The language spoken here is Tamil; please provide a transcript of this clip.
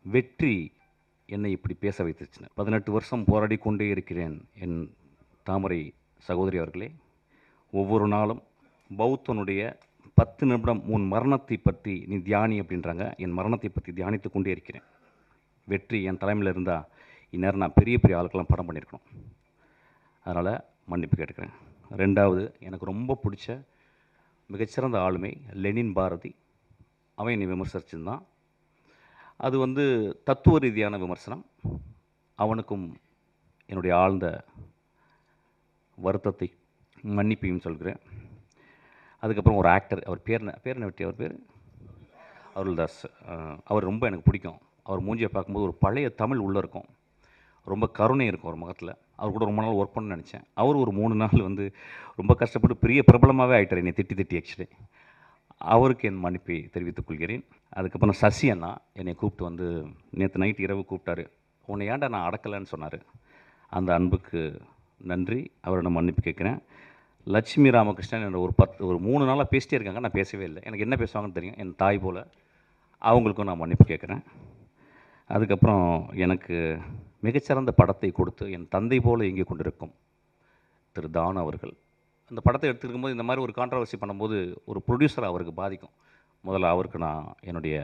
வெற்றி என்னை இப்படி பேச வைத்துச்சுன்னு 18 வருஷம் போராடி கொண்டே இருக்கிறேன் என் தாமரை சகோதரி அவர்களே. ஒவ்வொரு நாளும் பௌத்தனுடைய 10 நிமிடம் உன் மரணத்தை பற்றி நீ தியானி அப்படின்றாங்க. என் மரணத்தை பற்றி தியானித்து கொண்டே இருக்கிறேன். வெற்றி என் தலைமையில் இருந்தால் இந்நேரம் நான் பெரிய பெரிய ஆளுக்கெல்லாம் படம் பண்ணியிருக்கணும். அதனால் மன்னிப்பு கேட்டுக்கிறேன். ரெண்டாவது, எனக்கு ரொம்ப பிடிச்ச மிகச்சிறந்த ஆளுமை லெனின் பாரதி. அவன் என்னை விமர்சிச்சிருந்தான். அது தத்துவ ரீதியான விமர்சனம். அவனுக்கும் என்னுடைய ஆழ்ந்த வருத்தத்தை மன்னிப்பையும் சொல்கிறேன். அதுக்கப்புறம் ஒரு ஆக்டர், அவர் பேர் என்ன வெட்டி, அவர் பேர் அருள்தாஸ். அவர் ரொம்ப எனக்கு பிடிக்கும். அவர் மூஞ்சியை பார்க்கும்போது ஒரு பழைய தமிழ் உள்ளே இருக்கும், ரொம்ப கருணை இருக்கும் ஒரு முகத்தில். அவர் கூட ரொம்ப நாள் ஒர்க் பண்ண நினச்சேன். அவர் ஒரு 3 நாள் ரொம்ப கஷ்டப்பட்டு பெரிய பிரபலமாகவே ஆகிட்டார் என்னை திட்டி ஆக்சுவலி. அவருக்கு என் மன்னிப்பை தெரிவித்துக் கொள்கிறேன். அதுக்கப்புறம் சசி அண்ணா என்னை கூப்பிட்டு நேற்று நைட்டு இரவு கூப்பிட்டாரு. உன்னை ஏன்டா நான் அடக்கலைன்னு சொன்னார். அந்த அன்புக்கு நன்றி. அவரை மன்னிப்பு கேட்குறேன். லட்சுமி ராமகிருஷ்ணன் என்ற ஒரு 3 நாளாக பேசிட்டே இருக்காங்க, நான் பேசவே இல்லை. எனக்கு என்ன பேசுவாங்கன்னு தெரியும், என் தாய் போல். அவங்களுக்கும் நான் மன்னிப்பு கேட்குறேன். அதுக்கப்புறம் எனக்கு மிகச்சிறந்த படத்தை கொடுத்து என் தந்தை போல் இயங்கிக் கொண்டிருக்கும் திரு தான் அவர்கள். அந்த படத்தை எடுத்துருக்கும்போது இந்த மாதிரி ஒரு கான்ட்ரவர்சி பண்ணும்போது ஒரு ப்ரொடியூசர் அவருக்கு பாதிக்கும். முதல்ல அவருக்கு நான் என்னுடைய